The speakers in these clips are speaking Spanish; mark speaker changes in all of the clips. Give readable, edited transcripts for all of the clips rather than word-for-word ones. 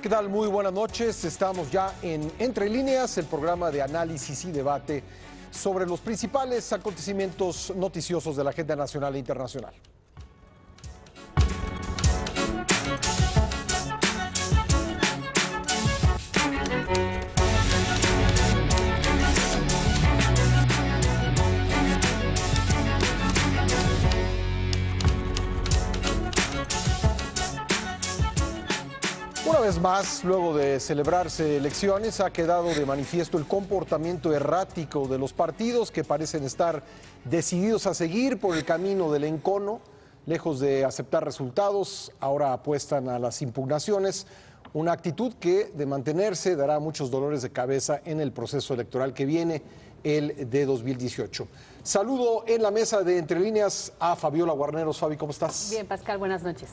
Speaker 1: ¿Qué tal? Muy buenas noches. Estamos ya en Entre Líneas, el programa de análisis y debate sobre los principales acontecimientos noticiosos de la agenda nacional e internacional. Una vez más, luego de celebrarse elecciones, ha quedado de manifiesto el comportamiento errático de los partidos que parecen estar decididos a seguir por el camino del encono. Lejos de aceptar resultados, ahora apuestan a las impugnaciones, una actitud que, de mantenerse, dará muchos dolores de cabeza en el proceso electoral que viene, el de 2018. Saludo en la mesa de Entre Líneas a Fabiola Guarneros. Fabi, ¿cómo estás?
Speaker 2: Bien, Pascal, buenas noches.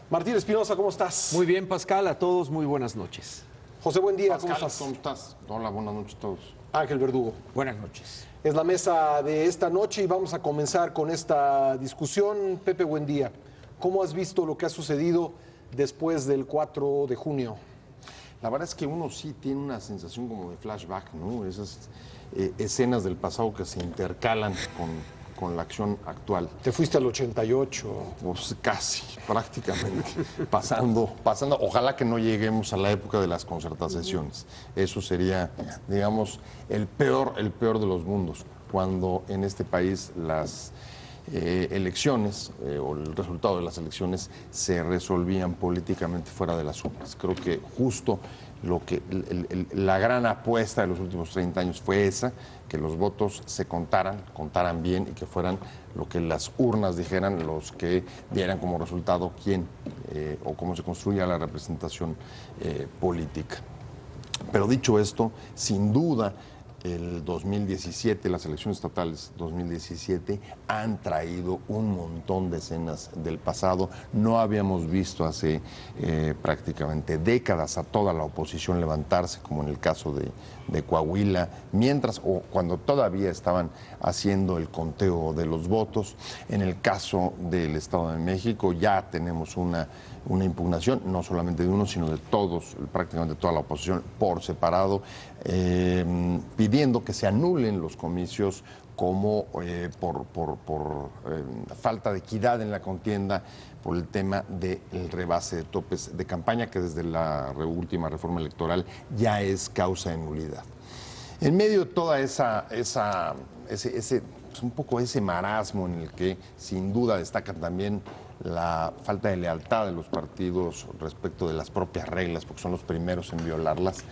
Speaker 1: Martín Espinosa, ¿cómo estás?
Speaker 3: Muy bien, Pascal, a todos muy buenas noches.
Speaker 1: José, buen día,
Speaker 4: Pascal,
Speaker 1: ¿cómo estás?
Speaker 4: ¿cómo estás? Hola, buenas noches a todos.
Speaker 1: Ángel Verdugo.
Speaker 3: Buenas noches.
Speaker 1: Es la mesa de esta noche y vamos a comenzar con esta discusión. Pepe, buen día. ¿Cómo has visto lo que ha sucedido después del 4 de junio?
Speaker 4: La verdad es que uno sí tiene una sensación como de flashback, ¿no? Esas escenas del pasado que se intercalan con la acción actual.
Speaker 1: Te fuiste al 88.
Speaker 4: Pues casi, prácticamente, pasando, ojalá que no lleguemos a la época de las concertaciones. Eso sería, digamos, el peor de los mundos, cuando en este país las elecciones o el resultado de las elecciones se resolvían políticamente fuera de las urnas. Creo que justo la gran apuesta de los últimos 30 años fue esa, que los votos se contaran bien y que fueran lo que las urnas dijeran, los que dieran como resultado quién o cómo se construía la representación política. Pero dicho esto, sin duda, el 2017, las elecciones estatales 2017 han traído un montón de escenas del pasado. No habíamos visto hace prácticamente décadas a toda la oposición levantarse, como en el caso de Coahuila, mientras o cuando todavía estaban haciendo el conteo de los votos. En el caso del Estado de México ya tenemos una impugnación, no solamente de uno, sino de todos, prácticamente toda la oposición por separado, pidiendo que se anulen los comicios como por falta de equidad en la contienda, por el tema del rebase de topes de campaña, que desde la última reforma electoral ya es causa de nulidad. En medio de toda un poco ese marasmo en el que sin duda destacan también la falta de lealtad de los partidos respecto de las propias reglas, porque son los primeros en violarlas,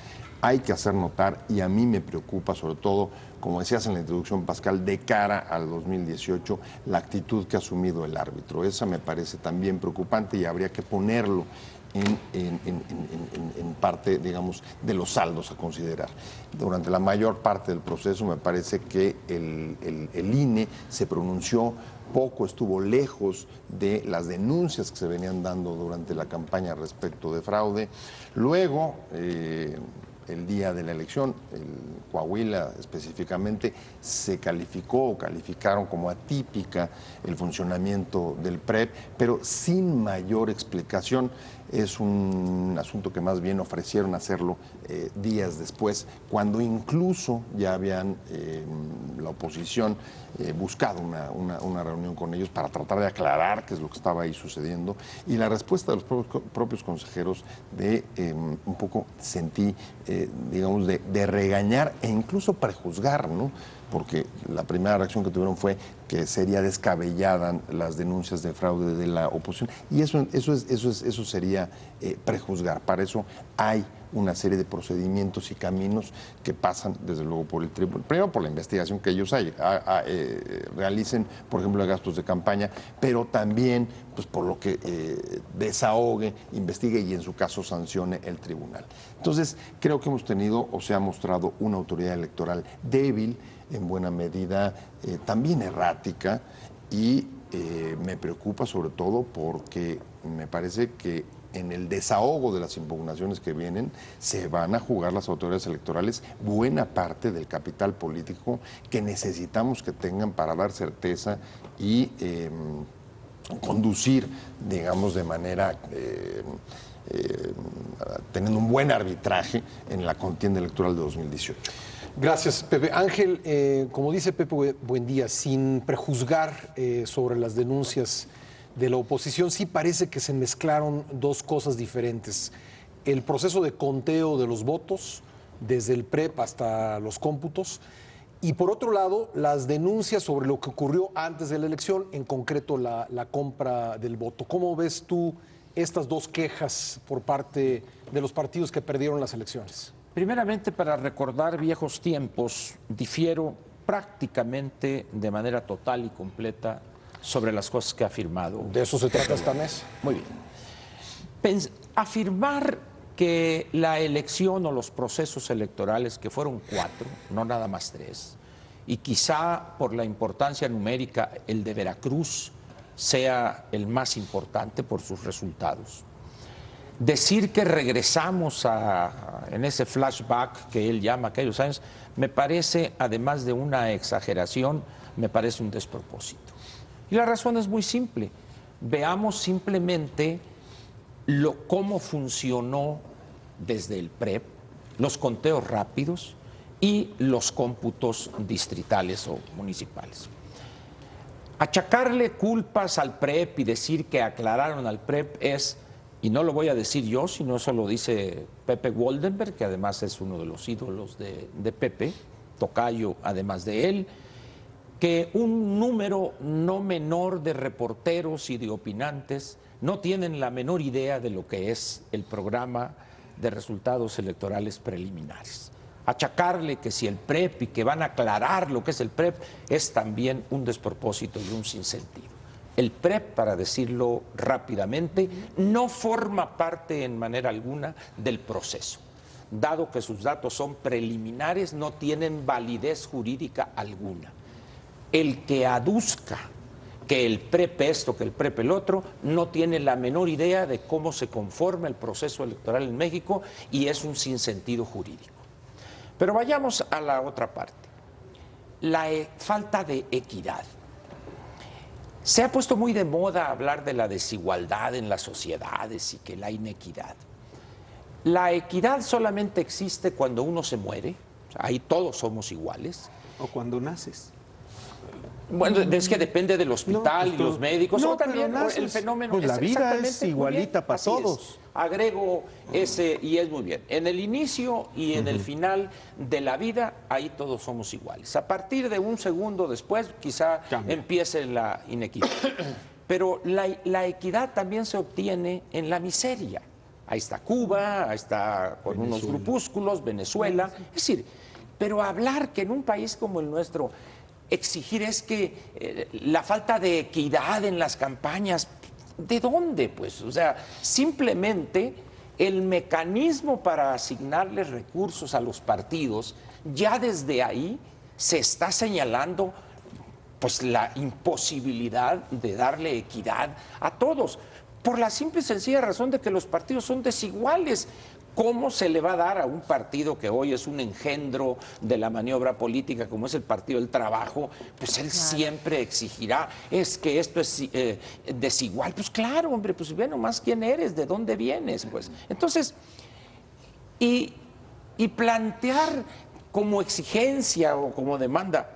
Speaker 4: hay que hacer notar, y a mí me preocupa sobre todo, como decías en la introducción, Pascal, de cara al 2018, la actitud que ha asumido el árbitro. Esa me parece también preocupante y habría que ponerlo en parte, digamos, de los saldos a considerar. Durante la mayor parte del proceso me parece que el INE se pronunció poco, estuvo lejos de las denuncias que se venían dando durante la campaña respecto de fraude. Luego, el día de la elección, Coahuila específicamente, se calificaron como atípica el funcionamiento del PREP, pero sin mayor explicación. Es un asunto que más bien ofrecieron hacerlo días después, cuando incluso ya habían la oposición buscado una reunión con ellos para tratar de aclarar qué es lo que estaba ahí sucediendo. Y la respuesta de los propios consejeros un poco sentí, digamos, de regañar e incluso prejuzgar, ¿no? Porque la primera reacción que tuvieron fue que sería descabellada las denuncias de fraude de la oposición, y eso sería prejuzgar. Para eso hay una serie de procedimientos y caminos que pasan, desde luego, por el tribunal. Primero, por la investigación que ellos realicen, por ejemplo, de gastos de campaña, pero también pues, por lo que desahogue, investigue y, en su caso, sancione el tribunal. Entonces, creo que hemos tenido, o se ha mostrado, una autoridad electoral débil, en buena medida también errática, y me preocupa sobre todo porque me parece que en el desahogo de las impugnaciones que vienen se van a jugar las autoridades electorales buena parte del capital político que necesitamos que tengan para dar certeza y conducir, digamos, de manera teniendo un buen arbitraje en la contienda electoral de 2018.
Speaker 1: Gracias, Pepe. Ángel, como dice Pepe Buendía, sin prejuzgar sobre las denuncias de la oposición, sí parece que se mezclaron dos cosas diferentes. El proceso de conteo de los votos, desde el PREP hasta los cómputos, y por otro lado, las denuncias sobre lo que ocurrió antes de la elección, en concreto la compra del voto. ¿Cómo ves tú estas dos quejas por parte de los partidos que perdieron las elecciones?
Speaker 2: Primeramente, para recordar viejos tiempos, difiero prácticamente de manera total y completa sobre las cosas que ha afirmado.
Speaker 1: De eso se trata esta mesa.
Speaker 2: Muy bien. Afirmar que la elección o los procesos electorales, que fueron 4, no nada más 3, y quizá por la importancia numérica el de Veracruz sea el más importante por sus resultados. Decir que regresamos en ese flashback que él llama aquellos años, me parece, además de una exageración, me parece un despropósito. Y la razón es muy simple. Veamos simplemente cómo funcionó desde el PREP, los conteos rápidos y los cómputos distritales o municipales. Achacarle culpas al PREP y decir que aclararon al PREP es, y no lo voy a decir yo, sino eso lo dice Pepe Woldenberg, que además es uno de los ídolos de Pepe, tocayo además de él, que un número no menor de reporteros y de opinantes no tienen la menor idea de lo que es el programa de resultados electorales preliminares. Achacarle que si el PREP y que van a aclarar lo que es el PREP es también un despropósito y un sinsentido. El PREP, para decirlo rápidamente, no forma parte en manera alguna del proceso. Dado que sus datos son preliminares, no tienen validez jurídica alguna. El que aduzca que el PREP esto, que el PREP el otro, no tiene la menor idea de cómo se conforma el proceso electoral en México y es un sinsentido jurídico. Pero vayamos a la otra parte, la falta de equidad. Se ha puesto muy de moda hablar de la desigualdad en las sociedades y que la inequidad. La equidad solamente existe cuando uno se muere, ahí todos somos iguales.
Speaker 3: O cuando naces.
Speaker 2: Bueno, es que depende del hospital y los médicos.
Speaker 3: No,
Speaker 2: o también
Speaker 3: pero naces,
Speaker 2: el fenómeno.
Speaker 3: pues la vida es
Speaker 2: exactamente,
Speaker 3: igualita para todos.
Speaker 2: Es. Agrego ese y es muy bien. En el inicio y en el final de la vida, ahí todos somos iguales. A partir de un segundo después, quizá empiece la inequidad. Pero la equidad también se obtiene en la miseria. Ahí está Cuba, ahí está con unos grupúsculos, Venezuela. Es decir, pero hablar que en un país como el nuestro exigir es que la falta de equidad en las campañas, ¿de dónde? Pues, o sea, simplemente el mecanismo para asignarles recursos a los partidos, ya desde ahí se está señalando pues la imposibilidad de darle equidad a todos, por la simple y sencilla razón de que los partidos son desiguales. ¿Cómo se le va a dar a un partido que hoy es un engendro de la maniobra política, como es el Partido del Trabajo? Pues él siempre exigirá, es que esto es desigual. Pues claro, hombre, pues ve nomás quién eres, de dónde vienes, pues. Entonces, y plantear como exigencia o como demanda,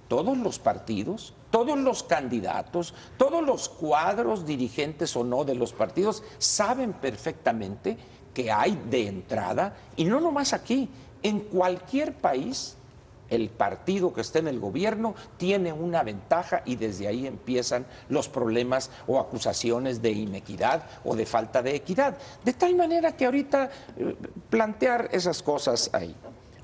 Speaker 2: todos los partidos, todos los candidatos, todos los cuadros dirigentes o no de los partidos saben perfectamente que hay de entrada, y no nomás aquí, en cualquier país, el partido que esté en el gobierno tiene una ventaja y desde ahí empiezan los problemas o acusaciones de inequidad o de falta de equidad. De tal manera que ahorita plantear esas cosas ahí.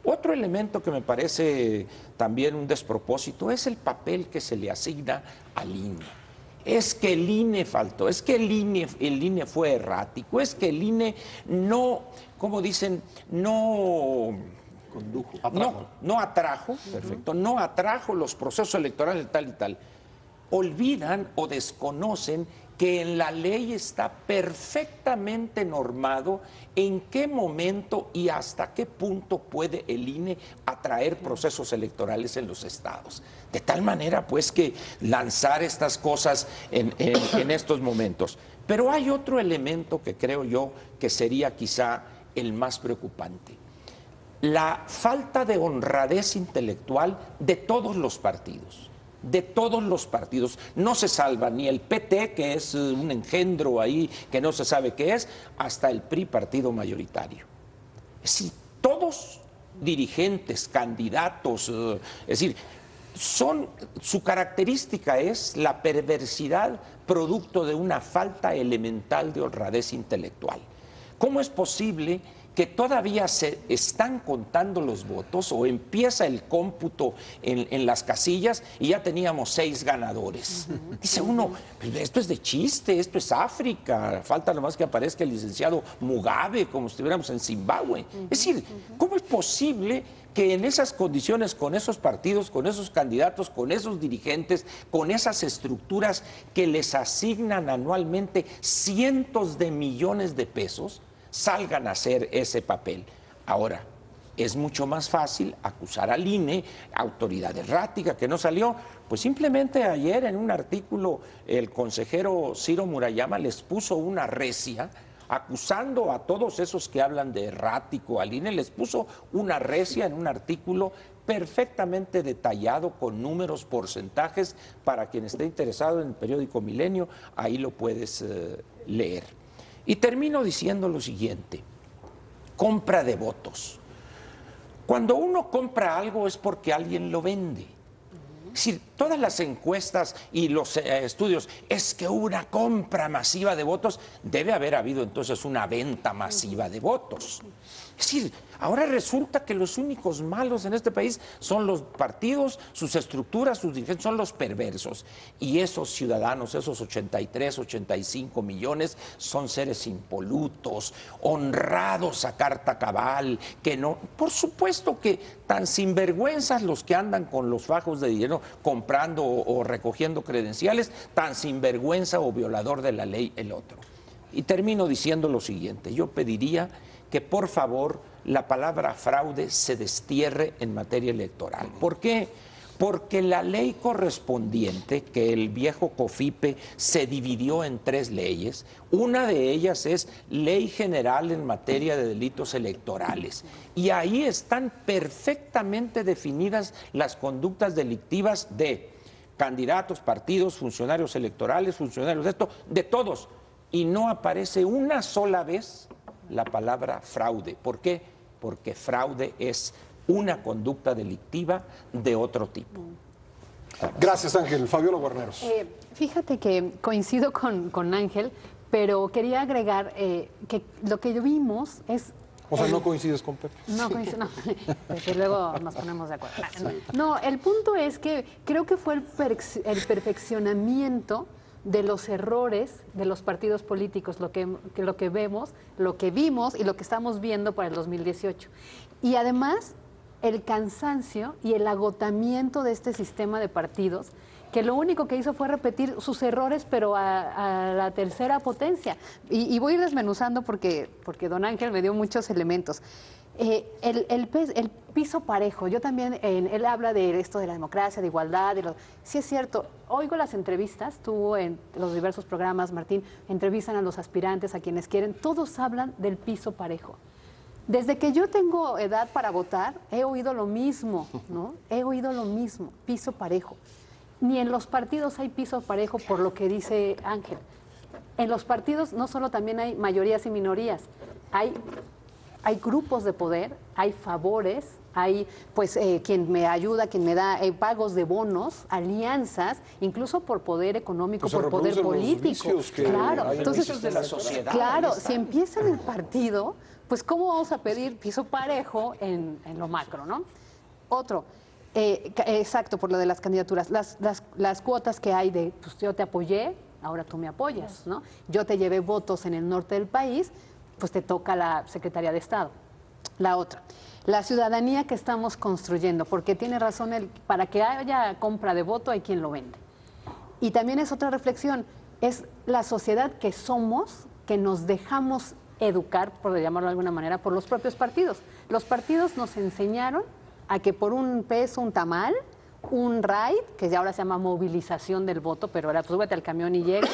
Speaker 2: Otro elemento que me parece también un despropósito es el papel que se le asigna al INE. Es que el INE faltó, es que el INE fue errático, es que el INE no, como dicen, no condujo, no atrajo, perfecto, no atrajo los procesos electorales tal y tal. Olvidan o desconocen que en la ley está perfectamente normado en qué momento y hasta qué punto puede el INE atraer procesos electorales en los estados. De tal manera, pues, que lanzar estas cosas en estos momentos. Pero hay otro elemento que creo yo que sería quizá el más preocupante. La falta de honradez intelectual de todos los partidos. De todos los partidos. No se salva ni el PT, que es un engendro ahí que no se sabe qué es, hasta el PRI, partido mayoritario. Es decir, todos dirigentes, candidatos, es decir, su característica es la perversidad producto de una falta elemental de honradez intelectual. ¿Cómo es posible que todavía se están contando los votos o empieza el cómputo en las casillas y ya teníamos 6 ganadores? Dice uno, esto es de chiste, esto es África, falta nomás que aparezca el licenciado Mugabe como si estuviéramos en Zimbabue. Es decir, ¿cómo es posible que en esas condiciones, con esos partidos, con esos candidatos, con esos dirigentes, con esas estructuras que les asignan anualmente cientos de millones de pesos, salgan a hacer ese papel? Ahora, es mucho más fácil acusar al INE, autoridad errática, que no salió. Pues simplemente ayer en un artículo el consejero Ciro Murayama les puso una recia acusando a todos esos que hablan de errático al INE, les puso una recia en un artículo perfectamente detallado con números, porcentajes. Para quien esté interesado en el periódico Milenio, ahí lo puedes leer. Y termino diciendo lo siguiente: compra de votos. Cuando uno compra algo es porque alguien lo vende. Es decir, todas las encuestas y los estudios, es que hubo una compra masiva de votos, debe haber habido entonces una venta masiva de votos. Es decir, ahora resulta que los únicos malos en este país son los partidos, sus estructuras, sus dirigentes, son los perversos. Y esos ciudadanos, esos 83, 85 millones, son seres impolutos, honrados a carta cabal, que no... Por supuesto que tan sinvergüenzas los que andan con los fajos de dinero comprando o recogiendo credenciales, tan sinvergüenza o violador de la ley el otro. Y termino diciendo lo siguiente: yo pediría que por favor la palabra fraude se destierre en materia electoral. ¿Por qué? Porque la ley correspondiente, que el viejo COFIPE se dividió en 3 leyes, una de ellas es Ley General en materia de delitos electorales. Y ahí están perfectamente definidas las conductas delictivas de candidatos, partidos, funcionarios electorales, funcionarios de esto, de todos. Y no aparece una sola vez la palabra fraude. ¿Por qué? Porque fraude es una conducta delictiva de otro tipo.
Speaker 1: Gracias, Ángel. Fabiola Guarneros.
Speaker 5: Fíjate que coincido con Ángel, pero quería agregar que lo que vimos es...
Speaker 1: O sea, no coincides con Pepe.
Speaker 5: No coincido, no, porque luego nos ponemos de acuerdo. No, el punto es que creo que fue el perfeccionamiento de los errores de los partidos políticos, lo que vemos, lo que vimos y lo que estamos viendo para el 2018. Y además, el cansancio y el agotamiento de este sistema de partidos, que lo único que hizo fue repetir sus errores, pero a la tercera potencia. Y voy a ir desmenuzando porque don Ángel me dio muchos elementos. El piso parejo, yo también, él habla de esto de la democracia, de igualdad, sí es cierto, oigo las entrevistas, tú en los diversos programas, Martín, entrevistan a los aspirantes, a quienes quieren, todos hablan del piso parejo. Desde que yo tengo edad para votar, he oído lo mismo, ¿no? He oído lo mismo, piso parejo. Ni en los partidos hay piso parejo, por lo que dice Ángel. En los partidos no solo también hay mayorías y minorías, hay grupos de poder, hay favores, hay pues quien me ayuda, quien me da pagos de bonos, alianzas, incluso por poder económico, pues por poder político. Claro, entonces
Speaker 2: de la sociedad.
Speaker 5: Claro, si empieza en el partido, pues cómo vamos a pedir piso parejo en lo macro, ¿no? Otro, exacto, por lo de las candidaturas, las cuotas que hay de, pues yo te apoyé, ahora tú me apoyas, ¿no? Yo te llevé votos en el norte del país, pues te toca la Secretaría de Estado. La otra, la ciudadanía que estamos construyendo, porque tiene razón, para que haya compra de voto hay quien lo vende. Y también es otra reflexión, es la sociedad que somos, que nos dejamos educar, por llamarlo de alguna manera, por los propios partidos. Los partidos nos enseñaron a que por un peso, un tamal, un ride, que ahora se llama movilización del voto, pero ahora pues súbete al camión y llega,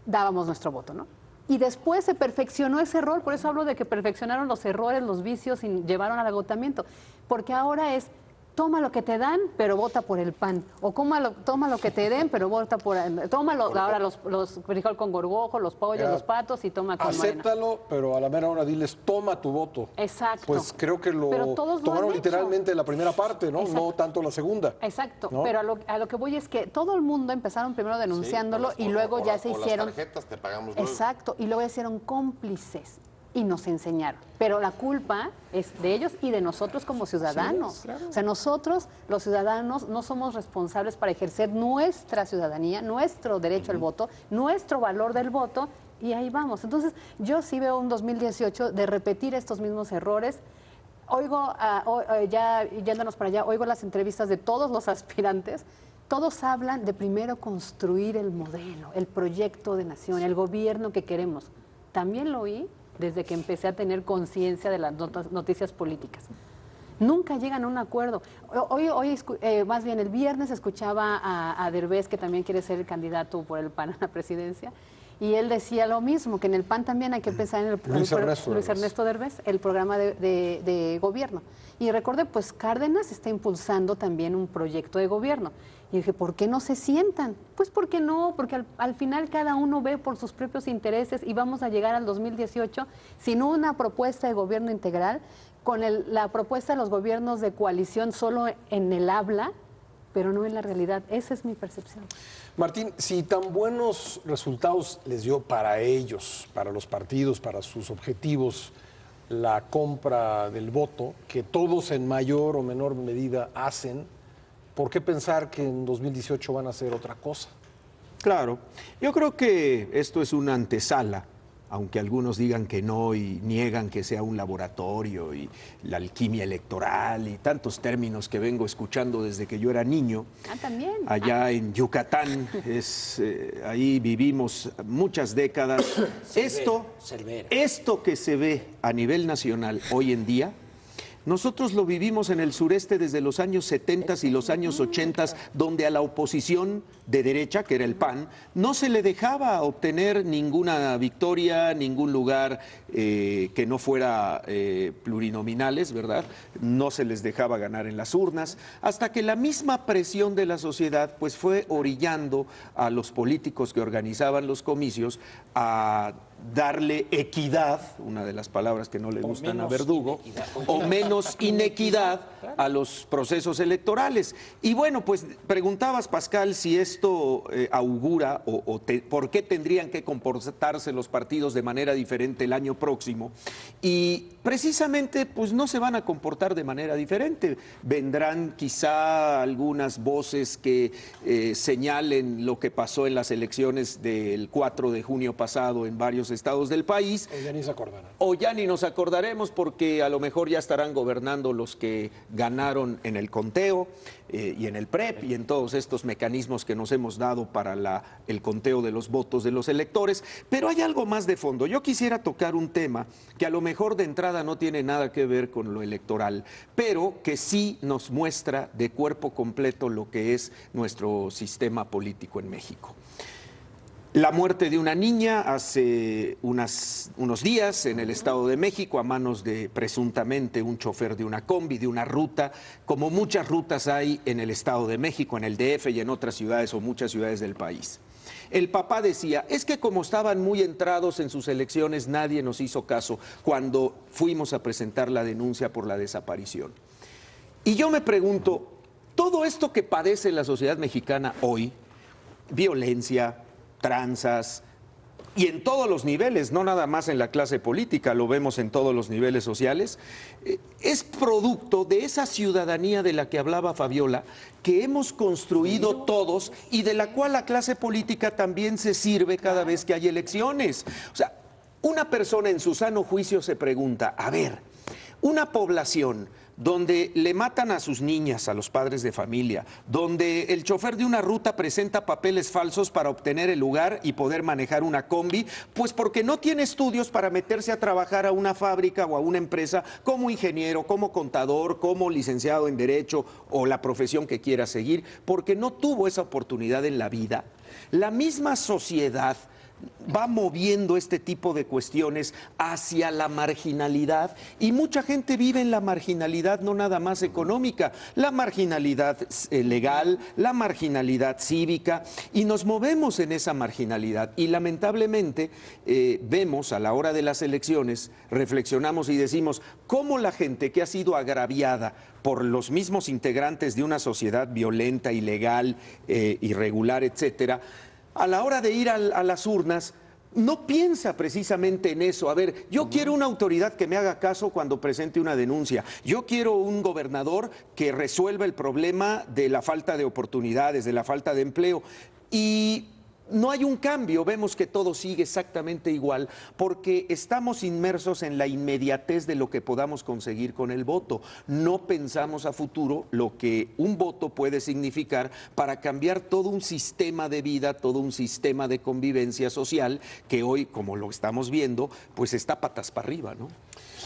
Speaker 5: dábamos nuestro voto, ¿no? Y después se perfeccionó ese rol, por eso hablo de que perfeccionaron los errores, los vicios y llevaron al agotamiento, porque ahora es, toma lo que te dan, pero vota por el PAN, o toma lo que te den, pero vota por, ahora los frijol con gorgojo, los pollos, los patos y toma con
Speaker 1: acéptalo,
Speaker 5: Morena.
Speaker 1: pero a la mera hora diles, toma tu voto.
Speaker 5: Exacto.
Speaker 1: Pues creo que
Speaker 5: Pero todos lo
Speaker 1: tomaron
Speaker 5: han hecho.
Speaker 1: literalmente la primera parte, ¿no?
Speaker 5: Exacto.
Speaker 1: No tanto la segunda.
Speaker 5: Exacto,
Speaker 1: ¿no?
Speaker 5: pero a lo que voy es que todo el mundo empezaron primero denunciándolo y luego ya se hicieron...
Speaker 4: Las tarjetas te pagamos luego.
Speaker 5: Exacto, y luego se hicieron cómplices y nos enseñaron. Pero la culpa es de ellos y de nosotros como ciudadanos.
Speaker 1: Sí, claro.
Speaker 5: O sea, nosotros, los ciudadanos, no somos responsables para ejercer nuestra ciudadanía, nuestro derecho al voto, nuestro valor del voto, y ahí vamos. Entonces, yo sí veo un 2018 de repetir estos mismos errores. Oigo, ya yéndonos para allá, oigo las entrevistas de todos los aspirantes. Todos hablan de primero construir el modelo, el proyecto de nación, el gobierno que queremos. También lo oí desde que empecé a tener conciencia de las noticias políticas. Nunca llegan a un acuerdo. Más bien el viernes escuchaba a Derbez, que también quiere ser el candidato por el PAN a la presidencia, y él decía lo mismo, que en el PAN también hay que pensar en Luis Ernesto Derbez, el programa de gobierno. Y recordé, pues Cárdenas está impulsando también un proyecto de gobierno. Y dije, ¿por qué no se sientan? Pues porque no, porque al final cada uno ve por sus propios intereses y vamos a llegar al 2018 sin una propuesta de gobierno integral, con la propuesta de los gobiernos de coalición solo en el habla, pero no en la realidad. Esa es mi percepción.
Speaker 1: Martín, si tan buenos resultados les dio para ellos, para los partidos, para sus objetivos, la compra del voto, que todos en mayor o menor medida hacen, ¿por qué pensar que en 2018 van a hacer otra cosa?
Speaker 3: Claro, yo creo que esto es una antesala, aunque algunos digan que no y niegan que sea un laboratorio y la alquimia electoral y tantos términos que vengo escuchando desde que yo era niño.
Speaker 5: También.
Speaker 3: Allá en Yucatán, ahí vivimos muchas décadas. Esto que se ve a nivel nacional hoy en día, nosotros lo vivimos en el sureste desde los años 70 y los años 80, donde a la oposición de derecha, que era el PAN, no se le dejaba obtener ninguna victoria, ningún lugar que no fuera plurinominales, ¿verdad? No se les dejaba ganar en las urnas, hasta que la misma presión de la sociedad pues fue orillando a los políticos que organizaban los comicios a darle equidad, una de las palabras que no le gustan a Verdugo, o menos inequidad a los procesos electorales. Y bueno, pues preguntabas, Pascal, si esto augura por qué tendrían que comportarse los partidos de manera diferente el año próximo. Y precisamente, pues no se van a comportar de manera diferente. Vendrán quizá algunas voces que señalen lo que pasó en las elecciones del 4 de junio pasado en varios estados del país.
Speaker 1: O ya ni se acordarán.
Speaker 3: O ya ni nos acordaremos porque a lo mejor ya estarán gobernando los que ganaron en el conteo y en el PREP y en todos estos mecanismos que nos hemos dado para el conteo de los votos de los electores. Pero hay algo más de fondo. Yo quisiera tocar un tema que a lo mejor de entrada no tiene nada que ver con lo electoral, pero que sí nos muestra de cuerpo completo lo que es nuestro sistema político en México. La muerte de una niña hace unos días en el Estado de México a manos de presuntamente un chofer de una combi, de una ruta, como muchas rutas hay en el Estado de México, en el DF y en otras ciudades o muchas ciudades del país. El papá decía, es que como estaban muy entrados en sus elecciones, nadie nos hizo caso cuando fuimos a presentar la denuncia por la desaparición. Y yo me pregunto, todo esto que padece la sociedad mexicana hoy, violencia, tranzas, y en todos los niveles, no nada más en la clase política, lo vemos en todos los niveles sociales, es producto de esa ciudadanía de la que hablaba Fabiola, que hemos construido todos y de la cual la clase política también se sirve cada vez que hay elecciones. O sea, una persona en su sano juicio se pregunta, a ver, una población donde le matan a sus niñas, a los padres de familia, donde el chofer de una ruta presenta papeles falsos para obtener el lugar y poder manejar una combi, pues porque no tiene estudios para meterse a trabajar a una fábrica o a una empresa como ingeniero, como contador, como licenciado en Derecho o la profesión que quiera seguir, porque no tuvo esa oportunidad en la vida. La misma sociedad va moviendo este tipo de cuestiones hacia la marginalidad, y mucha gente vive en la marginalidad no nada más económica, la marginalidad legal, la marginalidad cívica, y nos movemos en esa marginalidad. Y lamentablemente vemos a la hora de las elecciones, reflexionamos y decimos cómo la gente que ha sido agraviada por los mismos integrantes de una sociedad violenta, ilegal, irregular, etcétera, a la hora de ir a las urnas, no piensa precisamente en eso. A ver, yo quiero una autoridad que me haga caso cuando presente una denuncia. Yo quiero un gobernador que resuelva el problema de la falta de oportunidades, de la falta de empleo. Y no hay un cambio, vemos que todo sigue exactamente igual, porque estamos inmersos en la inmediatez de lo que podamos conseguir con el voto. No pensamos a futuro lo que un voto puede significar para cambiar todo un sistema de vida, todo un sistema de convivencia social que hoy, como lo estamos viendo, pues está patas para arriba, ¿no?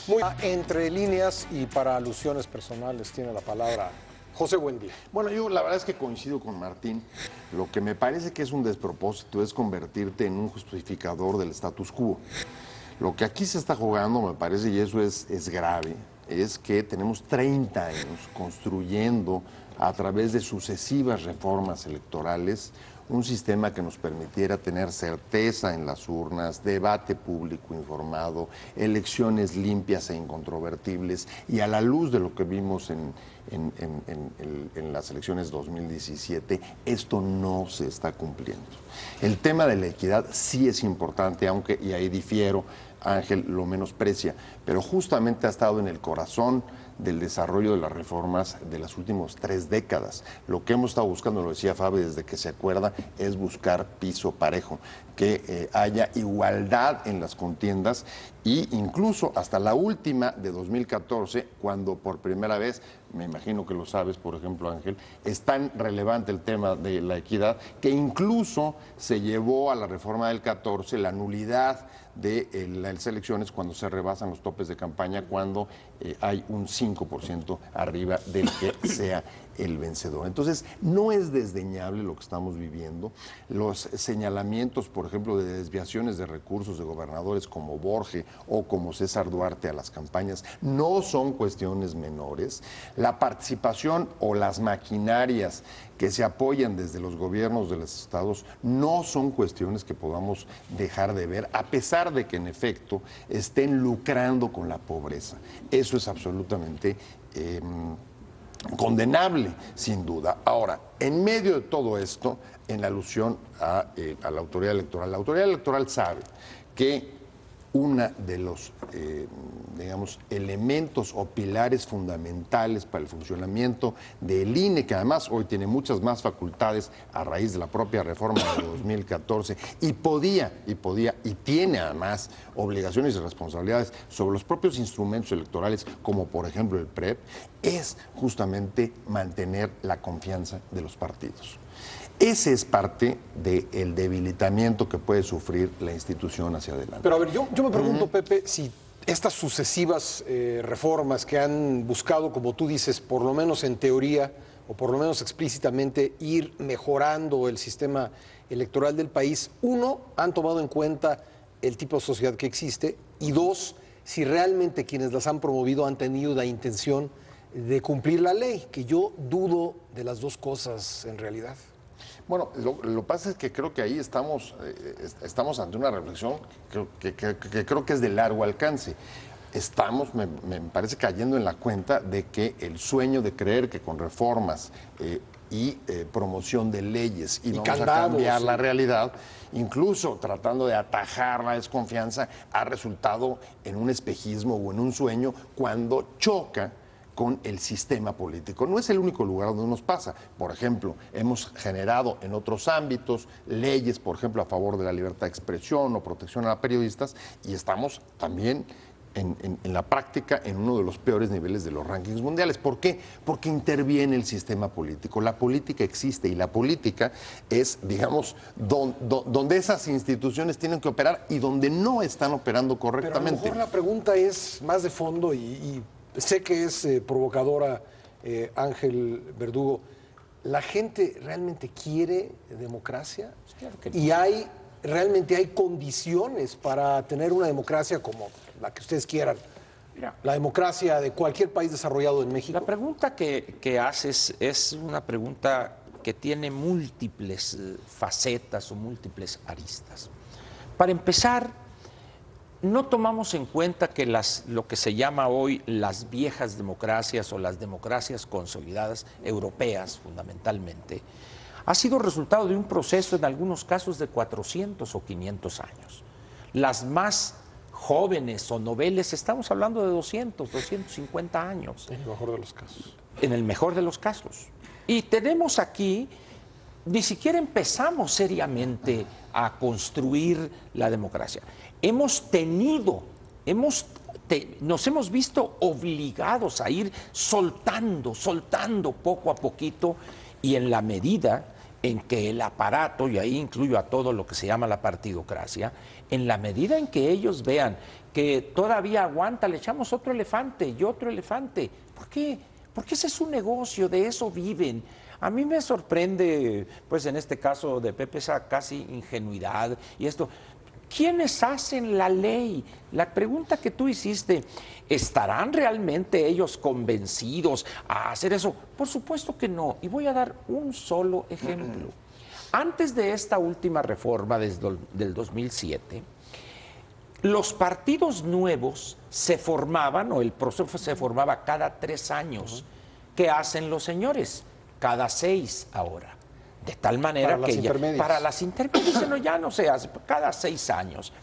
Speaker 1: Muy entre líneas y para alusiones personales tiene la palabra José Buendía.
Speaker 4: Bueno, yo la verdad es que coincido con Martín. Lo que me parece que es un despropósito es convertirte en un justificador del status quo. Lo que aquí se está jugando, me parece, y eso es grave, es que tenemos 30 años construyendo a través de sucesivas reformas electorales un sistema que nos permitiera tener certeza en las urnas, debate público informado, elecciones limpias e incontrovertibles, y a la luz de lo que vimos en las elecciones 2017, esto no se está cumpliendo. El tema de la equidad sí es importante, aunque, y ahí difiero, Ángel lo menosprecia, pero justamente ha estado en el corazón del desarrollo de las reformas de las últimas 3 décadas. Lo que hemos estado buscando, lo decía Fabi desde que se acuerda, es buscar piso parejo, que haya igualdad en las contiendas, e incluso hasta la última de 2014, cuando por primera vez, me imagino que lo sabes, por ejemplo, Ángel, es tan relevante el tema de la equidad que incluso se llevó a la reforma del 14 la nulidad de las elecciones cuando se rebasan los topes de campaña, cuando hay un 5% arriba del que sea el vencedor. Entonces, no es desdeñable lo que estamos viviendo. Los señalamientos, por ejemplo, de desviaciones de recursos de gobernadores como Borge o como César Duarte a las campañas, no son cuestiones menores. La participación o las maquinarias que se apoyan desde los gobiernos de los estados no son cuestiones que podamos dejar de ver, a pesar de que en efecto estén lucrando con la pobreza. Eso es absolutamente condenable, sin duda. Ahora, en medio de todo esto, en alusión a la autoridad electoral sabe que uno de los, digamos, elementos o pilares fundamentales para el funcionamiento del INE, que además hoy tiene muchas más facultades a raíz de la propia reforma de 2014, y tiene además obligaciones y responsabilidades sobre los propios instrumentos electorales, como por ejemplo el PREP, es justamente mantener la confianza de los partidos. Ese es parte del debilitamiento que puede sufrir la institución hacia adelante.
Speaker 1: Pero a ver, yo me pregunto, Pepe, si estas sucesivas reformas que han buscado, como tú dices, por lo menos en teoría o por lo menos explícitamente, ir mejorando el sistema electoral del país, uno, han tomado en cuenta el tipo de sociedad que existe, y dos, si realmente quienes las han promovido han tenido la intención de cumplir la ley, que yo dudo de las dos cosas en realidad.
Speaker 4: Bueno, lo que pasa es que creo que ahí estamos ante una reflexión que creo que es de largo alcance. Estamos, me parece, cayendo en la cuenta de que el sueño de creer que con reformas y promoción de leyes y vamos a cambiar la realidad, incluso tratando de atajar la desconfianza, ha resultado en un espejismo o en un sueño cuando choca con el sistema político. No es el único lugar donde nos pasa. Por ejemplo, hemos generado en otros ámbitos leyes, por ejemplo, a favor de la libertad de expresión o protección a periodistas, y estamos también en la práctica en uno de los peores niveles de los rankings mundiales. ¿Por qué? Porque interviene el sistema político. La política existe y la política es, digamos, donde esas instituciones tienen que operar y donde no están operando correctamente.
Speaker 1: Pero a lo mejor la pregunta es más de fondo y sé que es provocadora, Ángel Verdugo. ¿La gente realmente quiere democracia?
Speaker 2: Claro que no.
Speaker 1: Y hay ¿realmente hay condiciones para tener una democracia como la que ustedes quieran?
Speaker 2: Mira,
Speaker 1: La democracia de cualquier país desarrollado en México.
Speaker 2: la pregunta que haces es una pregunta que tiene múltiples facetas o múltiples aristas. Para empezar, no tomamos en cuenta que lo que se llama hoy las viejas democracias o las democracias consolidadas, europeas fundamentalmente, ha sido resultado de un proceso en algunos casos de 400 o 500 años. Las más jóvenes o noveles, estamos hablando de 200, 250 años.
Speaker 1: En el mejor de los casos.
Speaker 2: En el mejor de los casos. Y tenemos aquí, ni siquiera empezamos seriamente a construir la democracia. Nos hemos visto obligados a ir soltando poco a poquito, y en la medida en que el aparato, y ahí incluyo a todo lo que se llama la partidocracia, en la medida en que ellos vean que todavía aguanta, le echamos otro elefante y otro elefante. ¿Por qué? Porque ese es su negocio, de eso viven. A mí me sorprende, pues en este caso de Pepe, esa casi ingenuidad y esto. ¿Quiénes hacen la ley? La pregunta que tú hiciste, ¿estarán realmente ellos convencidos a hacer eso? Por supuesto que no. Y voy a dar un solo ejemplo. Antes de esta última reforma del 2007, los partidos nuevos se formaban, o el proceso se formaba cada 3 años. ¿Qué hacen los señores? Cada 6 ahora. De tal manera que para las intermedias ya no se hace, cada 6 años.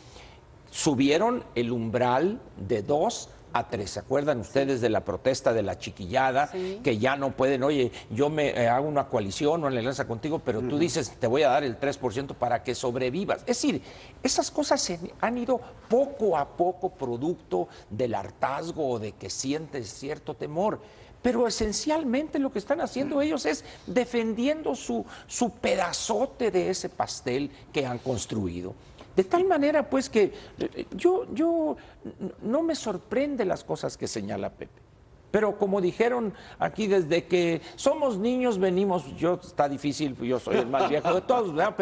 Speaker 2: Subieron el umbral de 2 a 3. ¿Se acuerdan ustedes de la protesta de la chiquillada? Sí. Que ya no pueden, oye, yo me hago una coalición o una alianza contigo, pero tú dices, te voy a dar el 3% para que sobrevivas. Es decir, esas cosas se han ido poco a poco producto del hartazgo o de que sientes cierto temor. Pero esencialmente lo que están haciendo ellos es defendiendo su pedazote de ese pastel que han construido. De tal manera, pues, que yo no me sorprende las cosas que señala Pepe. Pero como dijeron aquí, desde que somos niños venimos, está difícil, yo soy el más viejo de todos, ¿verdad?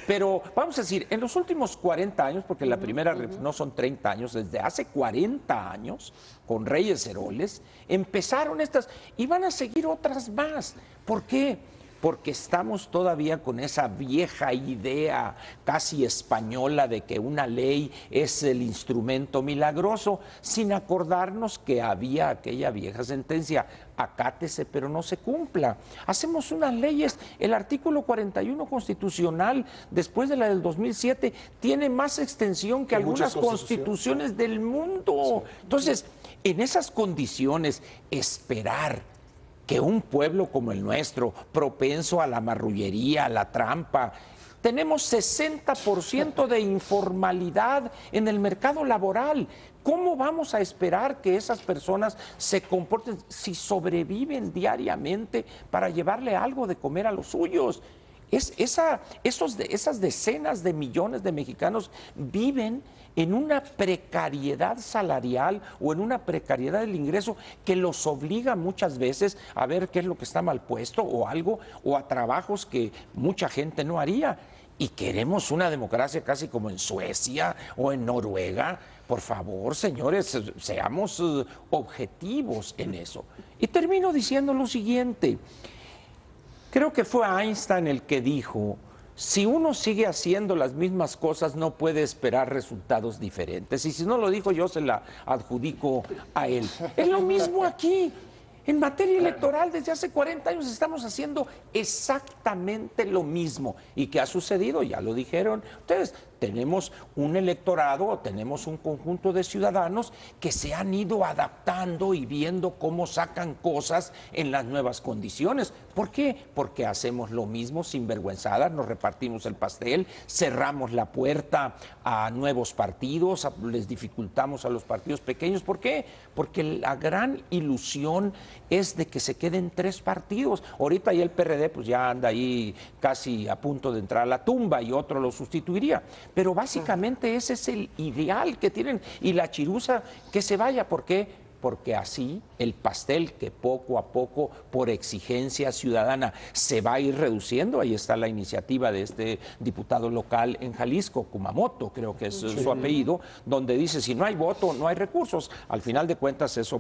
Speaker 2: Pero vamos a decir, en los últimos 40 años, porque la primera no son 30 años, desde hace 40 años, con Reyes Heroles, empezaron estas, y van a seguir otras más. ¿Por qué? Porque estamos todavía con esa vieja idea casi española de que una ley es el instrumento milagroso, sin acordarnos que había aquella vieja sentencia, acátese pero no se cumpla. Hacemos unas leyes, el artículo 41 constitucional, después de la del 2007, tiene más extensión que algunas constituciones del mundo. Sí. Entonces, en esas condiciones, esperar que un pueblo como el nuestro, propenso a la marrullería, a la trampa, tenemos 60% de informalidad en el mercado laboral. ¿Cómo vamos a esperar que esas personas se comporten si sobreviven diariamente para llevarle algo de comer a los suyos? Esas decenas de millones de mexicanos viven en una precariedad salarial o en una precariedad del ingreso que los obliga muchas veces a ver qué es lo que está mal puesto o algo, o a trabajos que mucha gente no haría. Y queremos una democracia casi como en Suecia o en Noruega. Por favor, señores, seamos objetivos en eso. Y termino diciendo lo siguiente. Creo que fue Einstein el que dijo: si uno sigue haciendo las mismas cosas, no puede esperar resultados diferentes. Y si no lo dijo yo, se la adjudico a él. Es lo mismo aquí. En materia electoral, desde hace 40 años estamos haciendo exactamente lo mismo. ¿Y qué ha sucedido? Ya lo dijeron ustedes. Tenemos un electorado, tenemos un conjunto de ciudadanos que se han ido adaptando y viendo cómo sacan cosas en las nuevas condiciones. ¿Por qué? Porque hacemos lo mismo sinvergüenzadas, nos repartimos el pastel, cerramos la puerta a nuevos partidos, les dificultamos a los partidos pequeños. ¿Por qué? Porque la gran ilusión es de que se queden 3 partidos. Ahorita ya el PRD pues ya anda ahí casi a punto de entrar a la tumba y otro lo sustituiría. Pero básicamente ese es el ideal que tienen, y la chiruza que se vaya. ¿Por qué? porque así el pastel que poco a poco, por exigencia ciudadana, se va a ir reduciendo. Ahí está la iniciativa de este diputado local en Jalisco, Kumamoto, creo que es su apellido, donde dice, si no hay voto, no hay recursos. Al final de cuentas, eso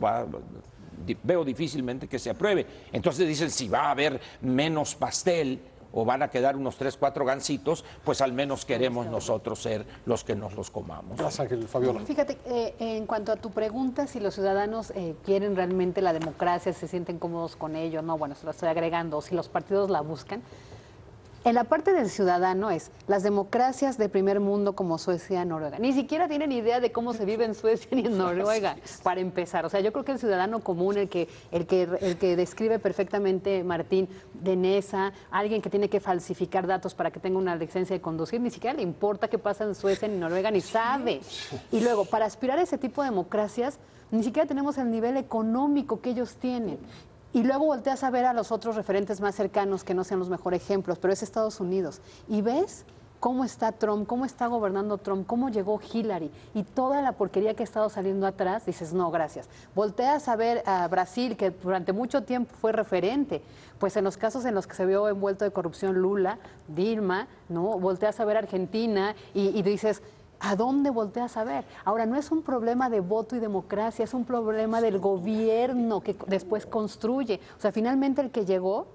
Speaker 2: veo difícilmente que se apruebe. Entonces dicen, si va a haber menos pastel, o van a quedar unos 3, 4 gancitos, pues al menos queremos nosotros ser los que nos los comamos.
Speaker 1: Gracias, Ángel. Fabiola.
Speaker 5: Fíjate, en cuanto a tu pregunta, si los ciudadanos quieren realmente la democracia, se sienten cómodos con ello, no, bueno, se lo estoy agregando, o si los partidos la buscan. En la parte del ciudadano es las democracias de primer mundo como Suecia, Noruega. Ni siquiera tienen idea de cómo se vive en Suecia ni en Noruega, para empezar. O sea, yo creo que el ciudadano común, el que describe perfectamente Martín de Nesa, alguien que tiene que falsificar datos para que tenga una licencia de conducir, ni siquiera le importa qué pasa en Suecia ni en Noruega, ni sabe. Y luego, para aspirar a ese tipo de democracias, ni siquiera tenemos el nivel económico que ellos tienen. Y luego volteas a ver a los otros referentes más cercanos que no sean los mejores ejemplos, pero es Estados Unidos. Y ves cómo está Trump, cómo está gobernando Trump, cómo llegó Hillary y toda la porquería que ha estado saliendo atrás, dices, no, gracias. Volteas a ver a Brasil, que durante mucho tiempo fue referente, pues en los casos en los que se vio envuelto de corrupción Lula, Dilma, ¿no? Volteas a ver a Argentina y dices, ¿a dónde volteas a ver? Ahora, no es un problema de voto y democracia, es un problema del gobierno que después construye. O sea, finalmente el que llegó,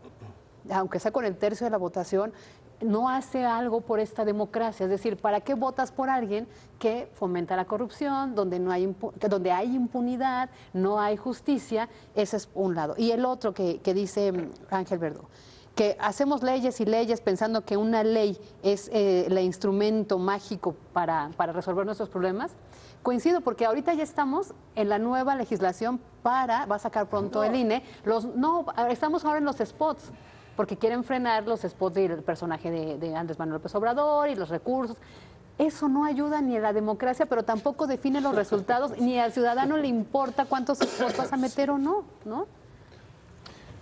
Speaker 5: aunque sea con el tercio de la votación, no hace algo por esta democracia. Es decir, ¿para qué votas por alguien que fomenta la corrupción, donde hay impunidad, no hay justicia? Ese es un lado. Y el otro que dice Ángel Verdugo, que hacemos leyes y leyes pensando que una ley es el instrumento mágico para resolver nuestros problemas. Coincido, porque ahorita ya estamos en la nueva legislación va a sacar pronto el INE, estamos ahora en los spots, porque quieren frenar los spots del personaje de Andrés Manuel López Obrador y los recursos. Eso no ayuda ni a la democracia, pero tampoco define los resultados, ni al ciudadano le importa cuántos spots vas a meter o no, ¿no?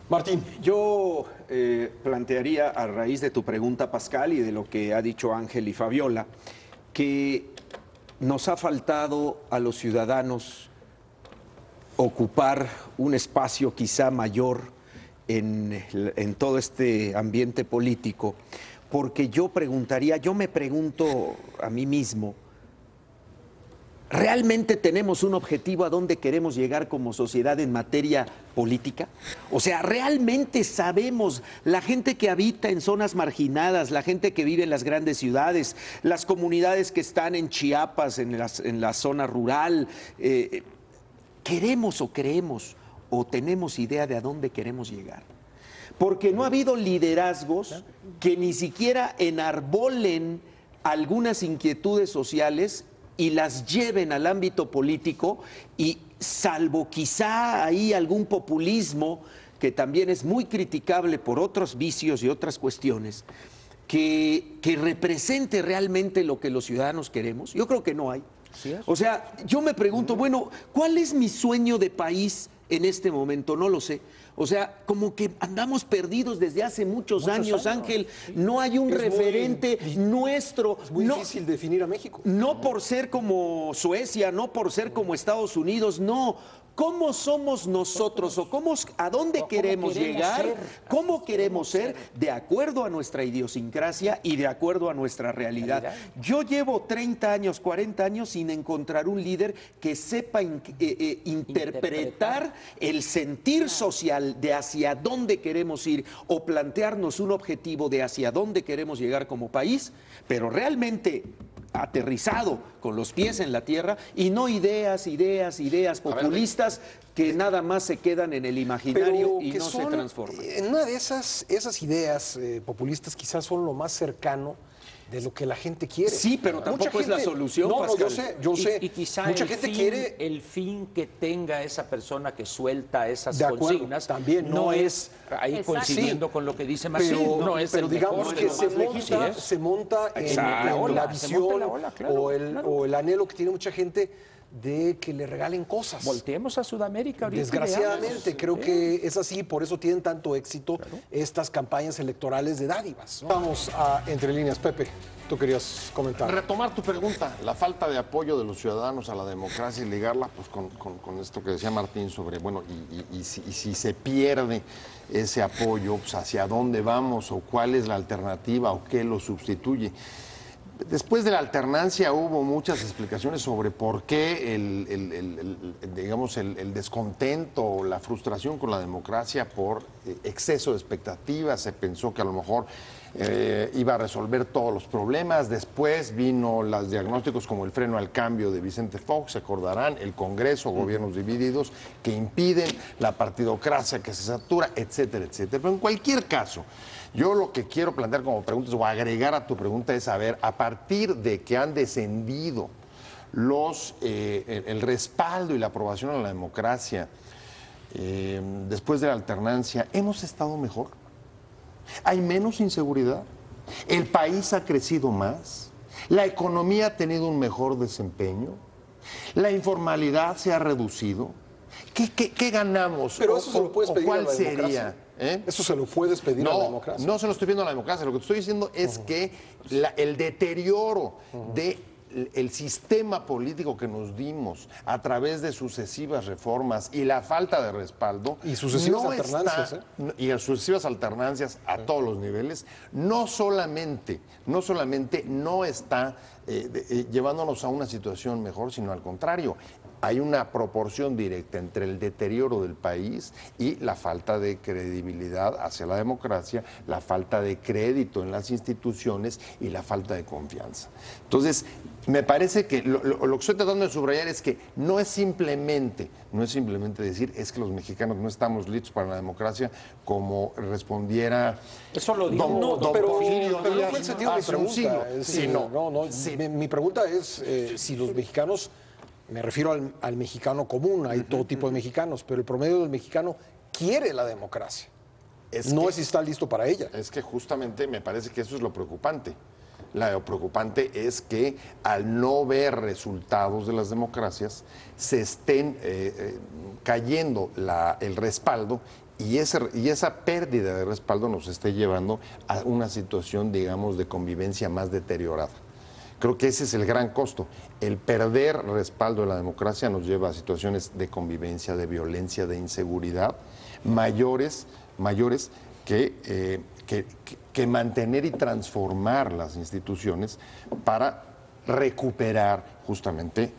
Speaker 3: Martín, yo plantearía a raíz de tu pregunta, Pascal, y de lo que ha dicho Ángel y Fabiola, que nos ha faltado a los ciudadanos ocupar un espacio quizá mayor en todo este ambiente político, porque yo me pregunto a mí mismo, ¿realmente tenemos un objetivo a dónde queremos llegar como sociedad en materia política? O sea, ¿realmente sabemos, la gente que habita en zonas marginadas, la gente que vive en las grandes ciudades, las comunidades que están en Chiapas, en la zona rural, queremos o creemos o tenemos idea de a dónde queremos llegar? Porque no ha habido liderazgos que ni siquiera enarbolen algunas inquietudes sociales y las lleven al ámbito político, y salvo quizá ahí algún populismo que también es muy criticable por otros vicios y otras cuestiones, que represente realmente lo que los ciudadanos queremos, yo creo que no hay. O sea, yo me pregunto, bueno, ¿cuál es mi sueño de país en este momento? No lo sé. O sea, como que andamos perdidos desde hace muchos años, Ángel. No hay un referente nuestro.
Speaker 1: Es muy difícil definir a México.
Speaker 3: No por ser como Suecia, no por ser como Estados Unidos, no. ¿Cómo somos nosotros o a dónde queremos llegar? ¿Cómo queremos ser de acuerdo a nuestra idiosincrasia y de acuerdo a nuestra realidad? Yo llevo 30 años, 40 años sin encontrar un líder que sepa interpretar el sentir social de hacia dónde queremos ir o plantearnos un objetivo de hacia dónde queremos llegar como país, pero realmente aterrizado con los pies en la tierra y no ideas populistas que nada más se quedan en el imaginario y no se transforman.
Speaker 1: En una de esas ideas populistas quizás son lo más cercano de lo que la gente quiere.
Speaker 3: Sí, pero tampoco es la solución, Pascal.
Speaker 1: Yo sé.
Speaker 2: Y quizá
Speaker 1: mucha gente quiere
Speaker 2: el fin que tenga esa persona que suelta esas
Speaker 1: de acuerdo,
Speaker 2: consignas
Speaker 1: también
Speaker 2: no es ahí coincidiendo con lo que dice Martín, no es
Speaker 1: pero
Speaker 2: el
Speaker 1: digamos
Speaker 2: mejor
Speaker 1: que se monta en la visión o el anhelo que tiene mucha gente de que le regalen cosas.
Speaker 2: Volteemos a Sudamérica ahorita.
Speaker 1: Desgraciadamente, creo que es así, por eso tienen tanto éxito estas campañas electorales de dádivas, ¿no? Vamos a Entre Líneas. Pepe, tú querías comentar.
Speaker 4: Retomar tu pregunta, la falta de apoyo de los ciudadanos a la democracia y ligarla pues, con esto que decía Martín sobre, bueno, y si se pierde ese apoyo, pues, hacia dónde vamos o cuál es la alternativa o qué lo sustituye. Después de la alternancia hubo muchas explicaciones sobre por qué digamos, el descontento o la frustración con la democracia por exceso de expectativas. Se pensó que a lo mejor iba a resolver todos los problemas. Después vino los diagnósticos como el freno al cambio de Vicente Fox, se acordarán, el Congreso, gobiernos divididos que impiden la partidocracia que se satura, etcétera, etcétera. Pero en cualquier caso, yo lo que quiero plantear como preguntas o agregar a tu pregunta es saber, a partir de que han descendido el respaldo y la aprobación a la democracia después de la alternancia, ¿hemos estado mejor? ¿Hay menos inseguridad? ¿El país ha crecido más? ¿La economía ha tenido un mejor desempeño? ¿La informalidad se ha reducido? ¿Qué ganamos?
Speaker 1: Pero eso se lo puedes pedir
Speaker 4: ¿cuál
Speaker 1: a la democracia?
Speaker 4: sería?
Speaker 1: Eso se lo puedes pedir a la democracia.
Speaker 4: No se lo estoy pidiendo a la democracia. Lo que te estoy diciendo es que el deterioro del sistema político que nos dimos a través de sucesivas reformas y la falta de respaldo
Speaker 1: y sucesivas alternancias,
Speaker 4: y las sucesivas alternancias a todos los niveles no solamente no está llevándonos a una situación mejor, sino al contrario. Hay una proporción directa entre el deterioro del país y la falta de credibilidad hacia la democracia, la falta de crédito en las instituciones y la falta de confianza. Entonces, me parece que lo que estoy tratando de subrayar es que no es simplemente decir es que los mexicanos no estamos listos para la democracia, como respondiera
Speaker 2: eso lo digo,
Speaker 4: don Porfirio
Speaker 1: pero no
Speaker 4: Díaz
Speaker 1: fue el sentido de mi
Speaker 4: hace un siglo.
Speaker 1: pregunta. Mi pregunta es si los mexicanos, me refiero al mexicano común, hay todo tipo de mexicanos, pero el promedio del mexicano quiere la democracia. No es si está listo para ella.
Speaker 4: Es que justamente me parece que eso es lo preocupante. Lo preocupante es que al no ver resultados de las democracias se estén cayendo el respaldo y esa pérdida de respaldo nos esté llevando a una situación, digamos, de convivencia más deteriorada. Creo que ese es el gran costo. El perder respaldo de la democracia nos lleva a situaciones de convivencia, de violencia, de inseguridad mayores que mantener y transformar las instituciones para recuperar justamente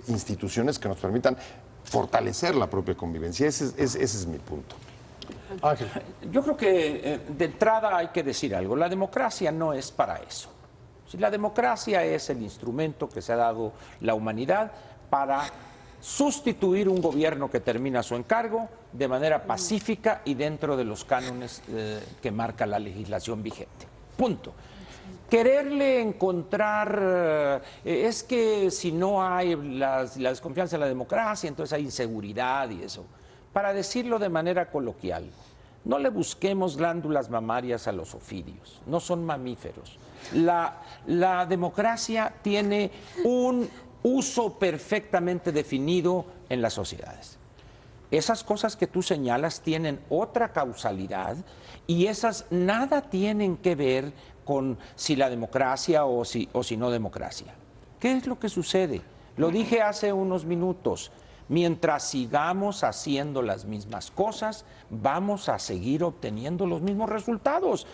Speaker 4: instituciones que nos permitan fortalecer la propia convivencia. Ese es mi punto.
Speaker 1: Ángel.
Speaker 2: Yo creo que de entrada hay que decir algo. La democracia no es para eso. Si la democracia es el instrumento que se ha dado la humanidad para sustituir un gobierno que termina su encargo de manera pacífica y dentro de los cánones que marca la legislación vigente. Punto. Quererle encontrar, es que si no hay la desconfianza en la democracia, entonces hay inseguridad y eso. Para decirlo de manera coloquial, no le busquemos glándulas mamarias a los ofidios, no son mamíferos. La democracia tiene un uso perfectamente definido en las sociedades. Esas cosas que tú señalas tienen otra causalidad y esas nada tienen que ver con si la democracia o si no democracia. ¿Qué es lo que sucede? Lo dije hace unos minutos. Mientras sigamos haciendo las mismas cosas, vamos a seguir obteniendo los mismos resultados.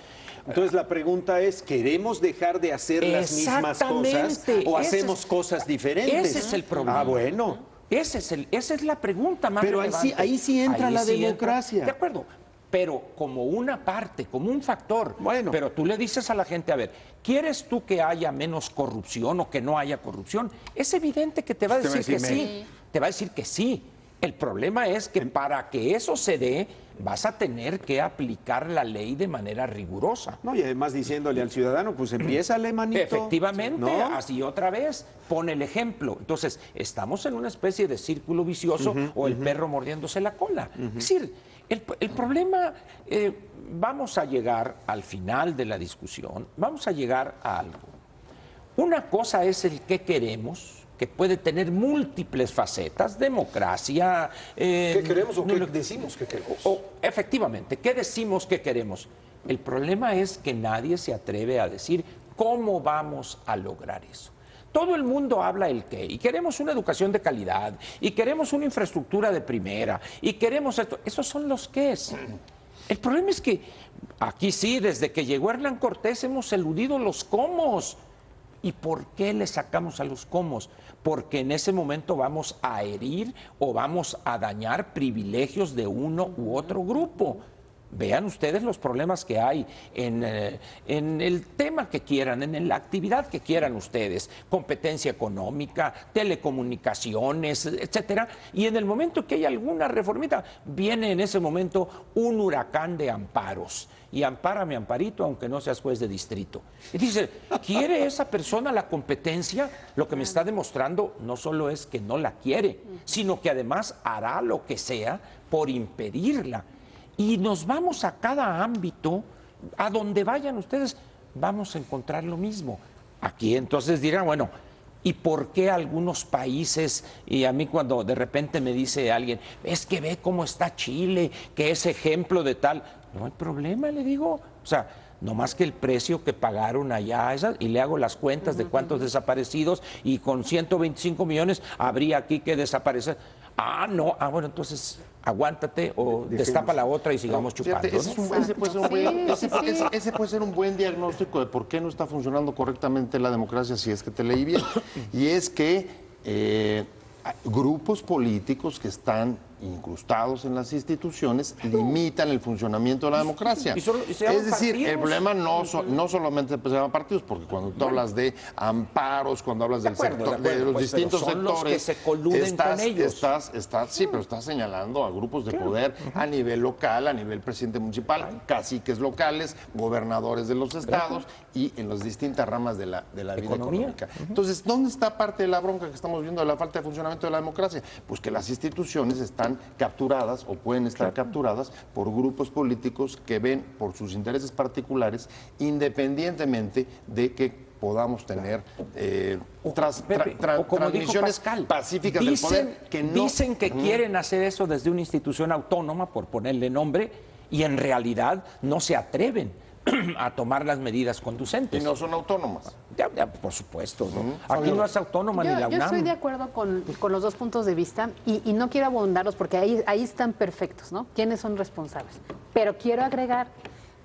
Speaker 3: Entonces la pregunta es, ¿queremos dejar de hacer las mismas cosas o hacemos cosas diferentes?
Speaker 2: Ese es el problema.
Speaker 3: Ah, bueno.
Speaker 2: Esa es la pregunta más relevante.
Speaker 3: Pero ahí sí entra la democracia.
Speaker 2: De acuerdo, pero como una parte, como un factor.
Speaker 3: Bueno.
Speaker 2: Pero tú le dices a la gente, a ver, ¿quieres tú que haya menos corrupción o que no haya corrupción? Es evidente que te va a decir que sí. Te va a decir que sí. El problema es que para que eso se dé, vas a tener que aplicar la ley de manera rigurosa.
Speaker 3: No, y además diciéndole al ciudadano, pues empiézale, manito.
Speaker 2: Efectivamente,
Speaker 3: ¿no?
Speaker 2: así otra vez, pone el ejemplo. Entonces, estamos en una especie de círculo vicioso o el perro mordiéndose la cola. Es decir, el problema, vamos a llegar al final de la discusión, vamos a llegar a algo. Una cosa es el qué queremos, que puede tener múltiples facetas, democracia...
Speaker 1: ¿Qué queremos o qué decimos que queremos?
Speaker 2: Efectivamente, ¿qué decimos que queremos? El problema es que nadie se atreve a decir cómo vamos a lograr eso. Todo el mundo habla el qué, y queremos una educación de calidad, y queremos una infraestructura de primera, y queremos esto. Esos son los qués. El problema es que aquí sí, desde que llegó Hernán Cortés hemos eludido los cómo. ¿Y por qué le sacamos a los cómo? Porque en ese momento vamos a herir o vamos a dañar privilegios de uno u otro grupo. Vean ustedes los problemas que hay en el tema que quieran, en la actividad que quieran ustedes, competencia económica, telecomunicaciones, etcétera. Y en el momento que hay alguna reformita, viene en ese momento un huracán de amparos. Y ampárame, amparito, aunque no seas juez de distrito. Y dice, ¿quiere esa persona la competencia? Lo que me está demostrando no solo es que no la quiere, sino que además hará lo que sea por impedirla. Y nos vamos a cada ámbito, a donde vayan ustedes, vamos a encontrar lo mismo. Aquí entonces dirán, bueno, ¿y por qué algunos países? Y a mí cuando de repente me dice alguien, es que ve cómo está Chile, que es ejemplo de tal. No hay problema, le digo. O sea, no más que el precio que pagaron allá, y le hago las cuentas de cuántos desaparecidos, y con 125 millones habría aquí que desaparecer. Ah, no, bueno, entonces aguántate o destapa la otra y sigamos chupando.
Speaker 4: ¿No? Ese puede ser un buen diagnóstico de por qué no está funcionando correctamente la democracia, si es que te leí bien. Y es que grupos políticos que están incrustados en las instituciones limitan el funcionamiento de la democracia.
Speaker 2: Es
Speaker 4: decir,
Speaker 2: partidos.
Speaker 4: el problema no solamente se llaman partidos, porque cuando tú hablas de amparos, cuando hablas del sector, de los
Speaker 2: pues,
Speaker 4: distintos
Speaker 2: son
Speaker 4: sectores,
Speaker 2: los que se coluden con ellos.
Speaker 4: Sí, pero estás señalando a grupos de poder a nivel local, a nivel presidente municipal, caciques locales, gobernadores de los estados y en las distintas ramas de la vida económica. Entonces, ¿dónde está parte de la bronca que estamos viendo de la falta de funcionamiento de la democracia? Pues que las instituciones están capturadas o pueden estar capturadas por grupos políticos que ven por sus intereses particulares, independientemente de que podamos tener transmisiones pacíficas del poder.
Speaker 2: Dicen que quieren hacer eso desde una institución autónoma, por ponerle nombre, y en realidad no se atreven a tomar las medidas conducentes.
Speaker 4: Y no son autónomas.
Speaker 2: Por supuesto, ¿no? Aquí no es autónoma ni la UNAM.
Speaker 5: Yo estoy de acuerdo con los dos puntos de vista y no quiero abundarlos porque ahí están perfectos, ¿no? ¿Quiénes son responsables? Pero quiero agregar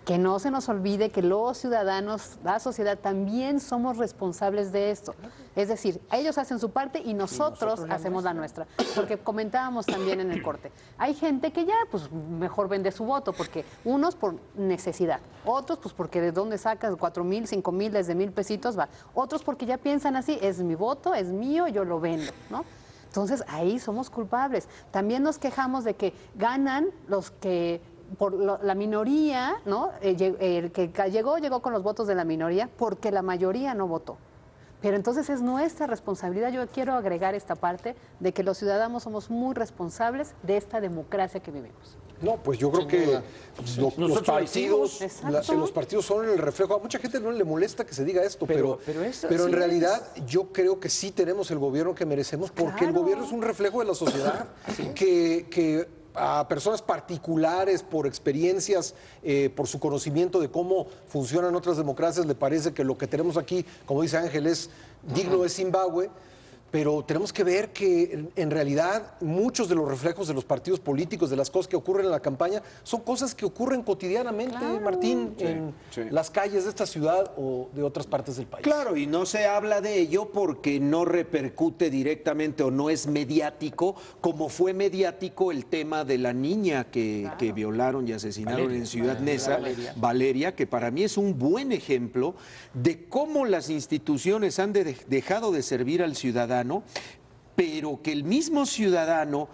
Speaker 5: que no se nos olvide que los ciudadanos, la sociedad, también somos responsables de esto. Es decir, ellos hacen su parte y nosotros hacemos la nuestra. Porque comentábamos también en el corte, hay gente que ya pues mejor vende su voto, porque unos por necesidad, otros pues porque de dónde sacas 4,000, 5,000, desde 1,000 pesitos va, otros porque ya piensan así, es mi voto, es mío, yo lo vendo, ¿no? Entonces ahí somos culpables. También nos quejamos de que ganan los que por la minoría, ¿no? El que llegó con los votos de la minoría porque la mayoría no votó. Pero entonces es nuestra responsabilidad. Yo quiero agregar esta parte de que los ciudadanos somos muy responsables de esta democracia que vivimos.
Speaker 1: No, pues yo creo que los partidos son el reflejo. A mucha gente no le molesta que se diga esto, pero en realidad yo creo que sí tenemos el gobierno que merecemos, porque el gobierno es un reflejo de la sociedad que a personas particulares, por experiencias, por su conocimiento de cómo funcionan otras democracias, le parece que lo que tenemos aquí, como dice Ángel, es digno de Zimbabue. Pero tenemos que ver que en realidad muchos de los reflejos de los partidos políticos, de las cosas que ocurren en la campaña, son cosas que ocurren cotidianamente, Martín, en las calles de esta ciudad o de otras partes del país.
Speaker 3: Claro, y no se habla de ello porque no repercute directamente o no es mediático, como fue mediático el tema de la niña que violaron y asesinaron en Ciudad Neza, Valeria, que para mí es un buen ejemplo de cómo las instituciones han dejado de servir al ciudadano, pero que el mismo ciudadano,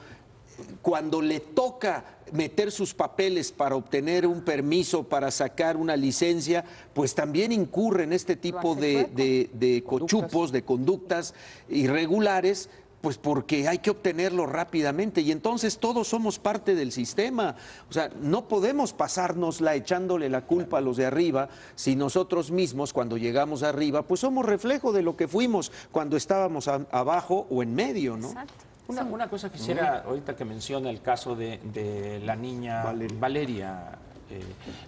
Speaker 3: cuando le toca meter sus papeles para obtener un permiso, para sacar una licencia, pues también incurre en este tipo de cochupos, de conductas irregulares, Pues porque hay que obtenerlo rápidamente y entonces todos somos parte del sistema. O sea, no podemos pasárnosla echándole la culpa a los de arriba si nosotros mismos cuando llegamos arriba pues somos reflejo de lo que fuimos cuando estábamos abajo o en medio, ¿no?
Speaker 5: Exacto.
Speaker 2: Una cosa quisiera, ahorita que menciona el caso de la niña Valeria,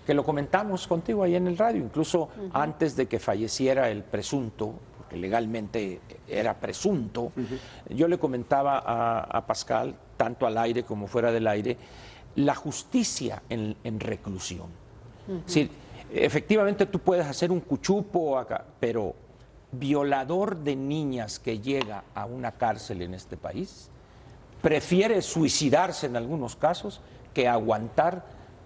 Speaker 2: que lo comentamos contigo ahí en el radio, incluso antes de que falleciera el presunto, porque legalmente era presunto, yo le comentaba a Pascal, tanto al aire como fuera del aire, la justicia en reclusión. Es decir, efectivamente tú puedes hacer un cuchupo acá, pero violador de niñas que llega a una cárcel en este país prefiere suicidarse en algunos casos que aguantar,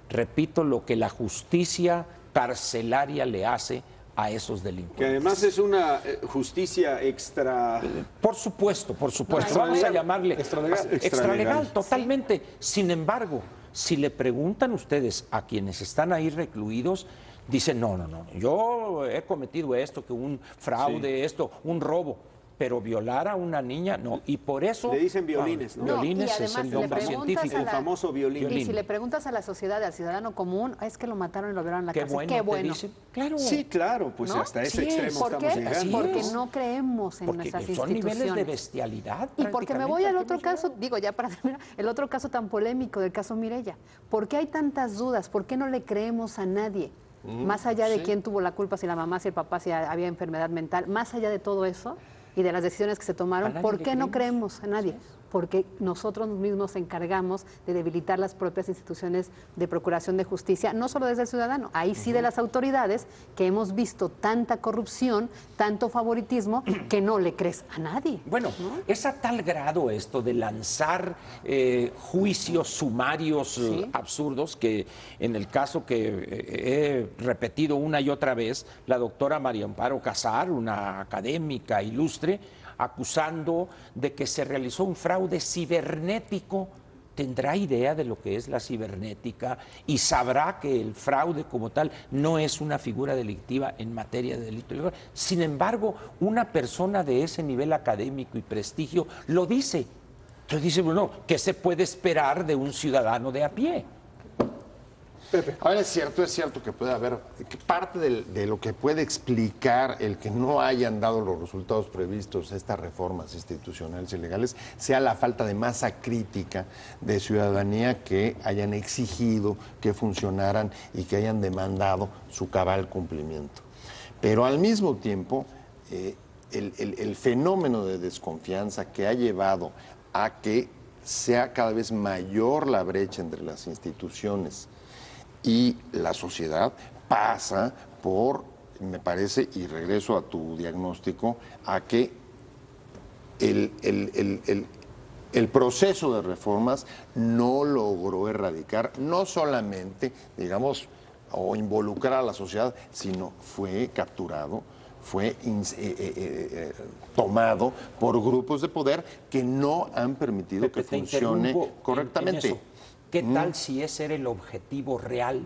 Speaker 2: repito, lo que la justicia carcelaria le hace a esos delincuentes.
Speaker 3: Que además es una justicia extra...
Speaker 2: Por supuesto, vamos a llamarle extralegal, totalmente. Sin embargo, si le preguntan ustedes a quienes están ahí recluidos, dicen, no, yo he cometido esto, que un fraude, esto, un robo, pero violar a una niña, no. Y por eso...
Speaker 3: Le dicen violines, ¿no?
Speaker 2: Violines es el nombre científico.
Speaker 3: El famoso violín.
Speaker 5: Y si le preguntas a la sociedad, al ciudadano común, es que lo mataron y lo violaron en la cárcel. Qué bueno.
Speaker 2: Claro.
Speaker 3: Sí, claro, pues
Speaker 5: ¿no?
Speaker 3: hasta ese extremo
Speaker 5: ¿Por qué?
Speaker 3: estamos llegando.
Speaker 5: Porque no creemos en nuestras
Speaker 2: son
Speaker 5: instituciones.
Speaker 2: niveles de bestialidad.
Speaker 5: Y porque me voy al otro caso, digo ya para terminar, el otro caso tan polémico del caso Mireya. ¿Por qué hay tantas dudas? ¿Por qué no le creemos a nadie? Más allá de quién tuvo la culpa, si la mamá, si el papá, si había enfermedad mental, más allá de todo eso y de las decisiones que se tomaron, ¿por qué no creemos a nadie? Porque nosotros mismos nos encargamos de debilitar las propias instituciones de procuración de justicia, no solo desde el ciudadano, ahí sí de las autoridades, que hemos visto tanta corrupción, tanto favoritismo, que no le crees a nadie.
Speaker 2: Bueno, ¿no? Es a tal grado esto de lanzar juicios sumarios absurdos que en el caso que he repetido una y otra vez, la doctora María Amparo Casar, una académica ilustre, acusando de que se realizó un fraude cibernético, tendrá idea de lo que es la cibernética y sabrá que el fraude como tal no es una figura delictiva en materia de delito electoral. Sin embargo, una persona de ese nivel académico y prestigio lo dice. Entonces dice, bueno, ¿qué se puede esperar de un ciudadano de a pie?
Speaker 4: Pepe. Ahora es cierto que puede haber, que parte de lo que puede explicar el que no hayan dado los resultados previstos estas reformas institucionales y legales sea la falta de masa crítica de ciudadanía que hayan exigido que funcionaran y que hayan demandado su cabal cumplimiento. Pero al mismo tiempo, el fenómeno de desconfianza que ha llevado a que sea cada vez mayor la brecha entre las instituciones y la sociedad pasa por, me parece, y regreso a tu diagnóstico, a que el proceso de reformas no logró erradicar, no solamente, digamos, o involucrar a la sociedad, sino fue capturado, fue tomado por grupos de poder que no han permitido
Speaker 2: Pepe,
Speaker 4: que funcione correctamente.
Speaker 2: En eso. ¿Qué tal si ese era el objetivo real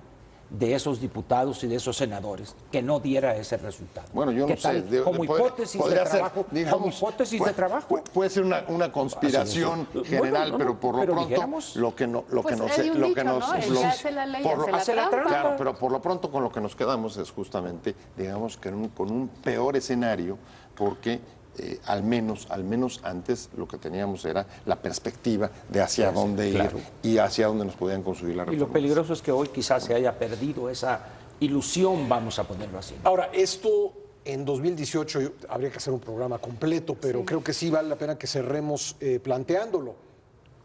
Speaker 2: de esos diputados y de esos senadores, que no diera ese resultado?
Speaker 4: Bueno, yo no sé.
Speaker 2: Como hipótesis de trabajo, como hipótesis de trabajo.
Speaker 4: Puede ser una conspiración general, pero por lo pronto
Speaker 2: dijéramos,
Speaker 4: lo que nos
Speaker 5: hace la ley, hace la trampa.
Speaker 4: Claro, pero por lo pronto con lo que nos quedamos es justamente, digamos, que con un peor escenario, porque al menos antes lo que teníamos era la perspectiva de hacia dónde ir y hacia dónde nos podían construir la reforma.
Speaker 2: Y lo peligroso es que hoy quizás se haya perdido esa ilusión, vamos a ponerlo así.
Speaker 1: Ahora, esto en 2018 habría que hacer un programa completo, pero creo que sí vale la pena que cerremos planteándolo.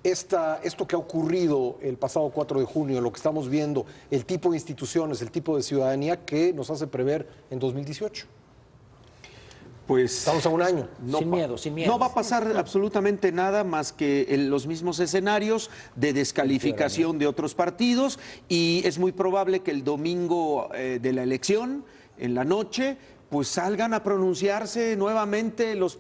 Speaker 1: Esto que ha ocurrido el pasado 4 de junio, lo que estamos viendo, el tipo de instituciones, el tipo de ciudadanía que nos hace prever en 2018.
Speaker 3: Pues
Speaker 1: estamos a un año.
Speaker 2: Sin miedo.
Speaker 3: No va a pasar absolutamente nada más que en los mismos escenarios de descalificación de otros partidos y es muy probable que el domingo de la elección, en la noche, pues salgan a pronunciarse nuevamente los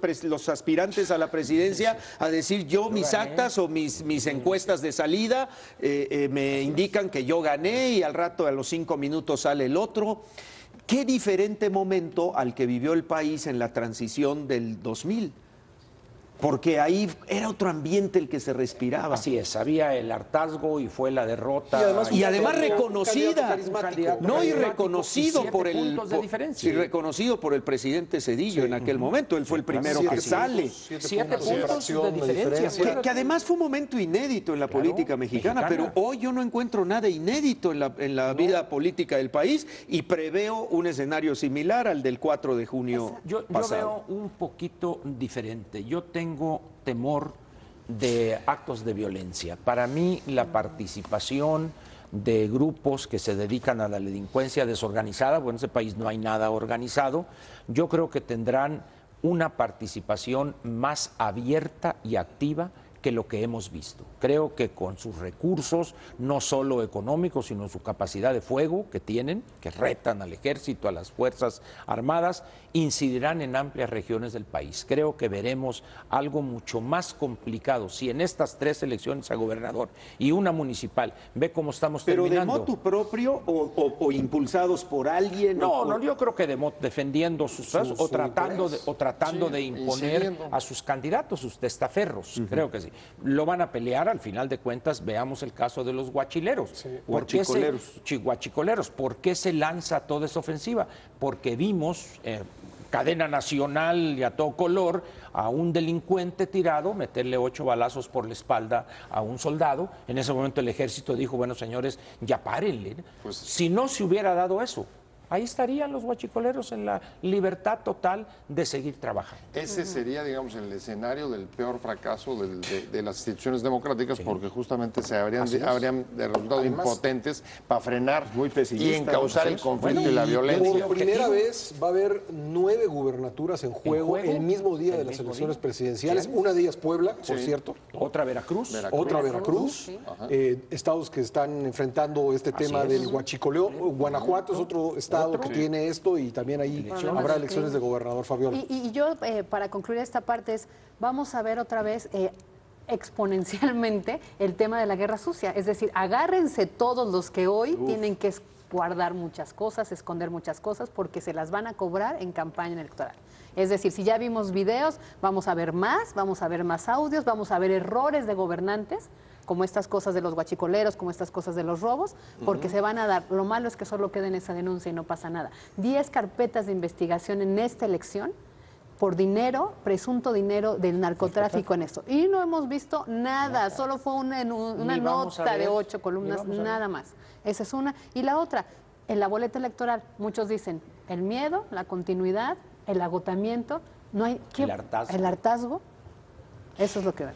Speaker 3: aspirantes a la presidencia a decir mis actas o mis encuestas de salida me indican que yo gané y al rato a los 5 minutos sale el otro. Qué diferente momento al que vivió el país en la transición del 2000. porque ahí era otro ambiente el que se respiraba.
Speaker 2: Así es, había el hartazgo y fue la derrota.
Speaker 3: Y además reconocida, no, y
Speaker 2: reconocido por el
Speaker 3: reconocido por el presidente Zedillo en aquel momento. Él fue el primero que sale.
Speaker 2: 7 puntos de diferencia.
Speaker 3: Que además fue un momento inédito en la política mexicana, pero hoy yo no encuentro nada inédito en la vida política del país y preveo un escenario similar al del 4 de junio pasado.
Speaker 2: Yo veo un poquito diferente. Yo tengo temor de actos de violencia. Para mí, la participación de grupos que se dedican a la delincuencia desorganizada, bueno, en ese país no hay nada organizado, yo creo que tendrán una participación más abierta y activa que lo que hemos visto. Creo que con sus recursos, no solo económicos, sino su capacidad de fuego que tienen, que retan al ejército, a las Fuerzas Armadas, incidirán en amplias regiones del país. Creo que veremos algo mucho más complicado si en estas 3 elecciones a gobernador y una municipal, ve cómo estamos terminando.
Speaker 3: ¿Pero de motu propio o impulsados por alguien?
Speaker 2: No, yo creo que defendiendo sus o tratando de imponer a sus candidatos, sus testaferros, creo que sí. Lo van a pelear, al final de cuentas, veamos el caso de los guachileros. Guachicoleros. ¿Por qué se lanza toda esa ofensiva? Porque vimos cadena nacional y a todo color a un delincuente tirado, meterle 8 balazos por la espalda a un soldado. En ese momento el ejército dijo, bueno, señores, ya párenle. Pues, si no se hubiera dado eso, ahí estarían los guachicoleros en la libertad total de seguir trabajando.
Speaker 4: Ese sería, digamos, el escenario del peor fracaso de las instituciones democráticas, porque justamente se habrían de resultados impotentes para frenar y encauzar el conflicto y la violencia.
Speaker 1: Por primera vez va a haber 9 gubernaturas en juego el mismo día de las elecciones presidenciales. Una de ellas Puebla, por cierto.
Speaker 2: Otra Veracruz.
Speaker 1: Otra Veracruz. Estados que están enfrentando este tema del huachicoleo. Guanajuato es otro estado que tiene esto y también ahí habrá elecciones de gobernador, Fabiola.
Speaker 5: Y yo, para concluir esta parte, vamos a ver otra vez exponencialmente el tema de la guerra sucia. Es decir, agárrense todos los que hoy tienen que guardar muchas cosas, esconder muchas cosas, porque se las van a cobrar en campaña electoral. Es decir, si ya vimos videos, vamos a ver más audios, vamos a ver errores de gobernantes, como estas cosas de los guachicoleros, como estas cosas de los robos, porque se van a dar. Lo malo es que solo queda en esa denuncia y no pasa nada. 10 carpetas de investigación en esta elección por dinero, presunto dinero del narcotráfico en esto. Y no hemos visto nada, solo fue una nota de 8 columnas, nada más. Esa es una. Y la otra, en la boleta electoral, muchos dicen el miedo, la continuidad, el agotamiento, no hay el hartazgo. Eso es lo que va.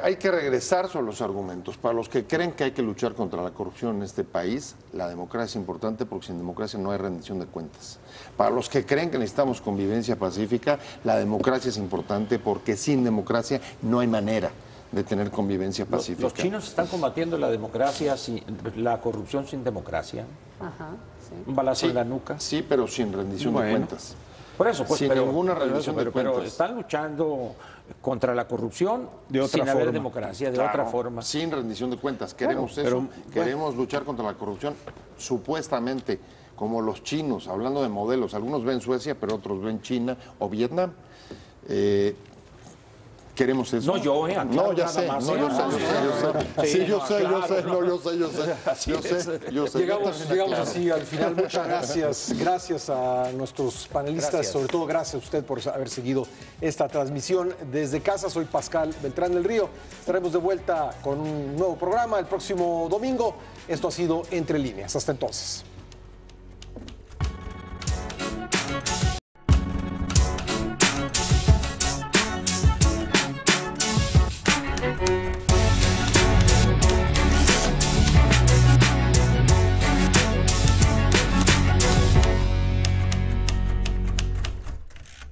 Speaker 4: Hay que regresar sobre los argumentos. Para los que creen que hay que luchar contra la corrupción en este país, la democracia es importante porque sin democracia no hay rendición de cuentas. Para los que creen que necesitamos convivencia pacífica, la democracia es importante porque sin democracia no hay manera de tener convivencia pacífica.
Speaker 2: Los chinos están combatiendo la democracia, la corrupción sin democracia.
Speaker 5: Ajá, sí.
Speaker 2: Un balazo en la nuca.
Speaker 4: Sí, pero sin rendición de cuentas.
Speaker 2: Por eso, pues,
Speaker 4: sin ninguna rendición de cuentas.
Speaker 2: Pero están luchando contra la corrupción sin haber democracia, de otra forma.
Speaker 4: Sin rendición de cuentas. Queremos eso. Queremos luchar contra la corrupción, supuestamente, como los chinos, hablando de modelos. Algunos ven Suecia, pero otros ven China o Vietnam. Queremos eso.
Speaker 2: No yo,
Speaker 4: no, ya sé, yo sé.
Speaker 1: Llegamos así al final. Muchas gracias. Gracias a nuestros panelistas, sobre todo gracias a usted por haber seguido esta transmisión desde casa. Soy Pascal Beltrán del Río. Estaremos de vuelta con un nuevo programa el próximo domingo. Esto ha sido Entre Líneas. Hasta entonces.